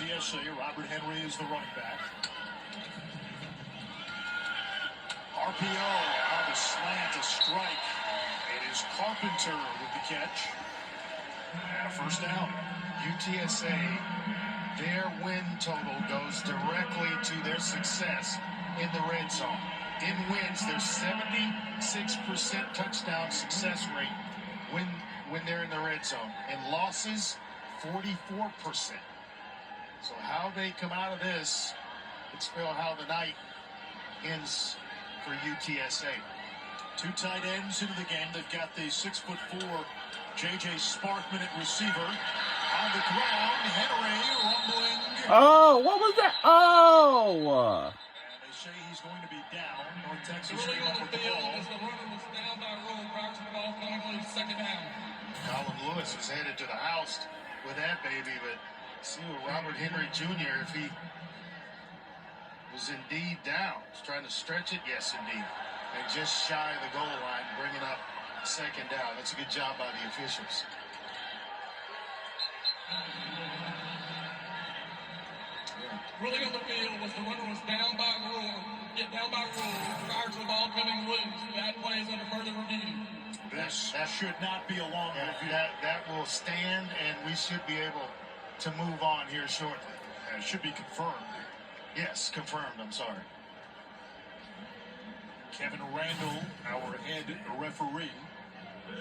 UTSA. Robert Henry is the running back. RPO on the slant, a strike. It is Carpenter with the catch. And a first down. UTSA, their win total goes directly to their success in the red zone. In wins, there's 76% touchdown success rate when they're in the red zone. In losses, 44%. So how they come out of this could spell how the night ends for UTSA. Two tight ends into the game. They've got the 6'4" J.J. Sparkman at receiver. On the ground, Henry rumbling. Oh, what was that? Oh! And they say he's going to be down. North Texas came up with the ball. The runner was down by rule prior to the ball coming on second down. Colin Lewis was headed to the house with that baby, but see what Robert Henry Jr., if he was indeed down. He's trying to stretch it, yes, indeed. And just shy of the goal line, bringing up second down. That's a good job by the officials. Ruling on the field was the runner was down by rule. Get down by rule prior to the ball coming loose. That play is under further review. This should not be a long review. That will stand, and we should be able to move on here shortly. It should be confirmed. Yes, confirmed. I'm sorry. Kevin Randall, our head referee. I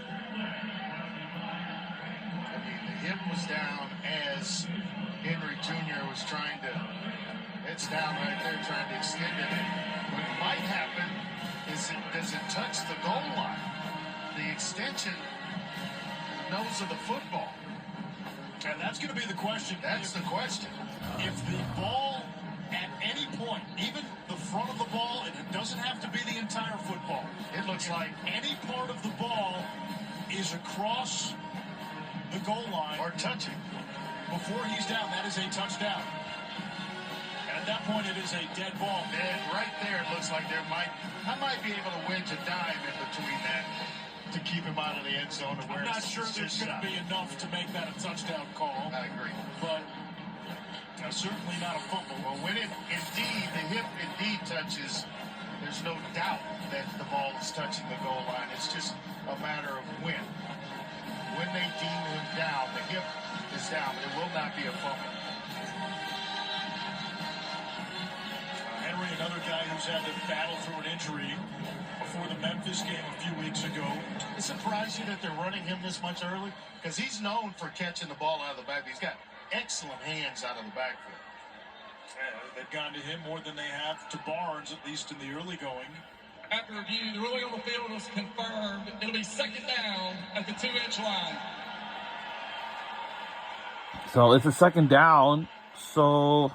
mean, the hip was down as Henry Jr. was trying to, it's down right there, trying to extend it. What might happen is does it touch the goal line? The extension, the nose of the football. And that's going to be the question. That's the question. If the ball, at any point, even the front of the ball, and it doesn't have to be the entire football. It looks like any part of the ball is across the goal line or touching before he's down, that is a touchdown. And at that point, it is a dead ball. And right there, it looks like I might be able to wedge a dime in between that to keep him out of the end zone. I'm not sure there's going to be enough to make that a touchdown call. I agree. But certainly not a fumble. Well, when the hip indeed touches, there's no doubt that the ball is touching the goal line. It's just a matter of when. When they deem him down, the hip is down. It will not be a fumble. Henry, another guy who's had to battle through an injury before the Memphis game a few weeks ago. It surprised you that they're running him this much early? Because he's known for catching the ball out of the back. He's got excellent hands out of the backfield. They've gone to him more than they have to Barnes, at least in the early going. After review, the ruling on the field was confirmed. It'll be second down at the 2-inch line. So it's a second down. So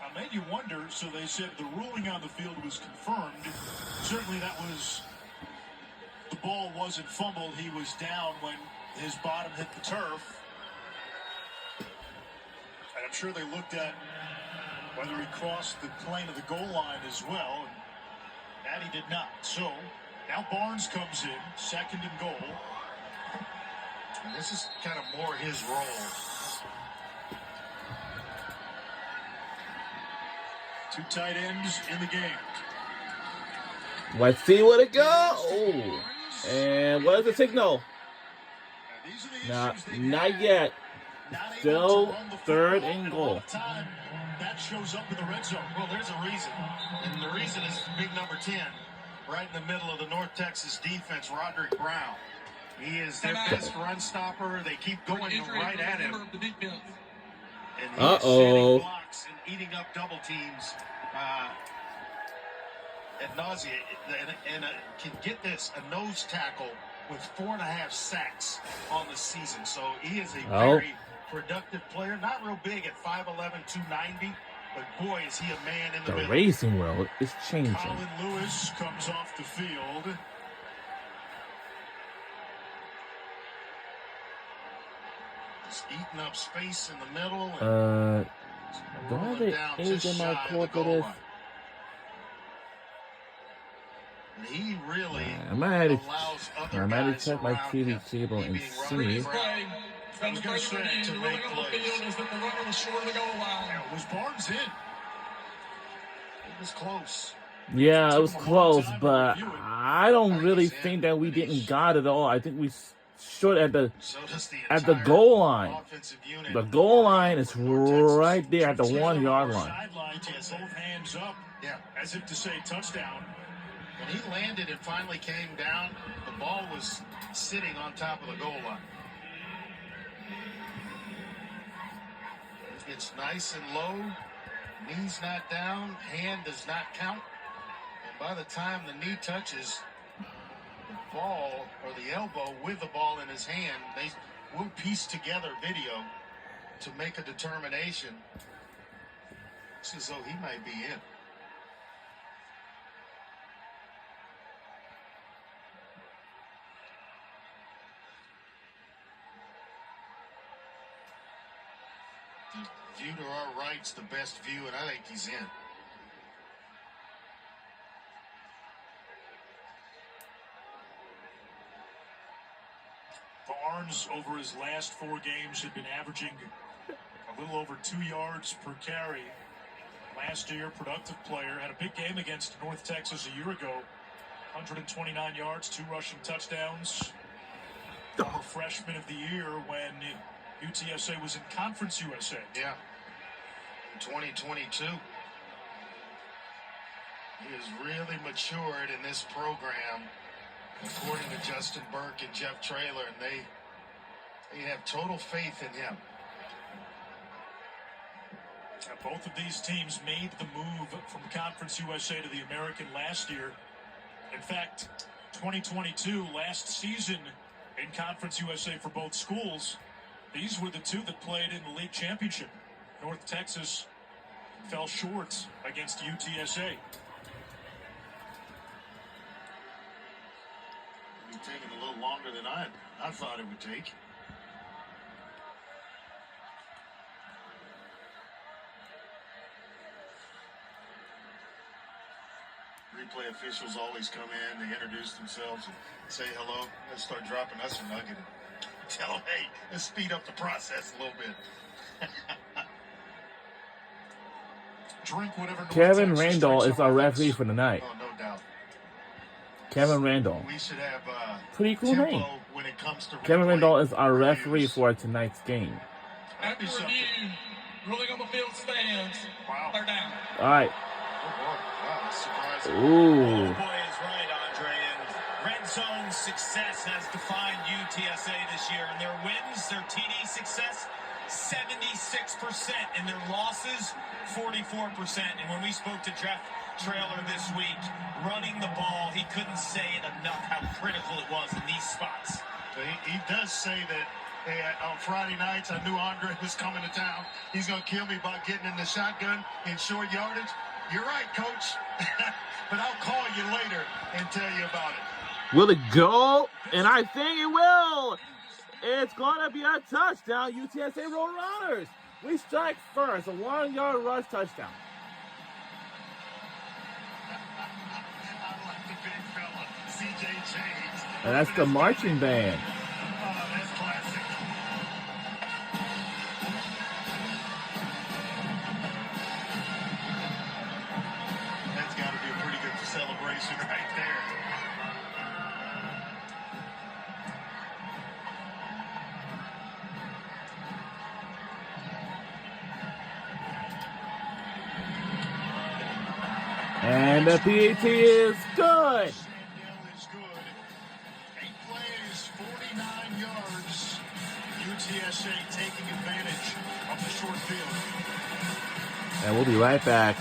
I made you wonder. So they said the ruling on the field was confirmed. Certainly that was, the ball wasn't fumbled. He was down when his bottom hit the turf. And I'm sure they looked at whether he crossed the plane of the goal line as well. And that he did not. So now Barnes comes in, second and goal. And this is kind of more his role. Two tight ends in the game. let's see what it goes. Oh. And what is the signal? Not yet. Still third and goal. That shows up in the red zone. Well, there's a reason. And the reason is big number 10, right in the middle of the North Texas defense, Roderick Brown. He is their best run stopper. They keep going right at him. And he's setting blocks and eating up double teams at nausea. And can get this, a nose tackle with 4.5 sacks on the season. So he is a very productive player. Not real big at 5'11", 290. But boy, is he a man in the middle. The racing world is changing. Colin Lewis comes off the field. Just eating up space in the middle. Do I have an age in my court for this? He really I might have to check my TV cable and see. I was going to say, to make plays. was short of the goal line. Was Barnes in? It was close. Yeah, it was close, but I don't really think that we didn't got it all. I think we short at the So does the at the goal line. offensive unit. The goal line is right there at the 1 yard line. Sideline to both hands up, Yeah. as if to say touchdown. When he landed and finally came down, the ball was sitting on top of the goal line. It's nice and low, knees not down, hand does not count. And by the time the knee touches the ball or the elbow with the ball in his hand, they will piece together video to make a determination. It's as though he might be in. The view to our right's the best view, and I think he's in. Barnes, over his last 4 games, had been averaging a little over 2 yards per carry. Last year, productive player, had a big game against North Texas a year ago. 129 yards, 2 rushing touchdowns. Former freshman of the year when UTSA was in Conference USA. Yeah. In 2022. He has really matured in this program, according to Justin Burke and Jeff Traylor, and they have total faith in him. Both of these teams made the move from Conference USA to the American last year. In fact, 2022, last season in Conference USA for both schools, these were the two that played in the league championship. North Texas fell short against UTSA. It's taking a little longer than I thought it would take. Replay officials always come in, they introduce themselves and say hello. Let's start dropping us a nugget and tell them, hey, let's speed up the process a little bit. Drink whatever. North Kevin Texas Randall drinks is our on referee offense. for the night. Oh, no doubt. Kevin Randall. We should have Pretty cool tempo name. when it comes to Kevin replay Randall is our referee reviews. for tonight's game. After review, ruling on the field stands. Wow. They're down. All right. Oh, boy. Wow, that's surprising. Ooh. The boy is right, Andre, and red zone success has defined UTSA this year. In their wins, their TD success, 76%. In their losses, 44%. And when we spoke to Jeff Traylor this week, running the ball, he couldn't say it enough how critical it was in these spots. He does say that, hey, on Friday nights, I knew Andre was coming to town. He's going to kill me by getting in the shotgun in short yardage. You're right, Coach. But I'll call you later and tell you about it. Will it go? And I think it will. It's going to be a touchdown. UTSA Roadrunners. We strike first. A 1 yard rush touchdown. I like the big fella, C.J. James. And that's the marching band. Oh, that's classic. That's got to be a pretty good celebration right there. And the PAT is good. Sandell is good. 8 plays, 49 yards. UTSA taking advantage of the short field. And we'll be right back.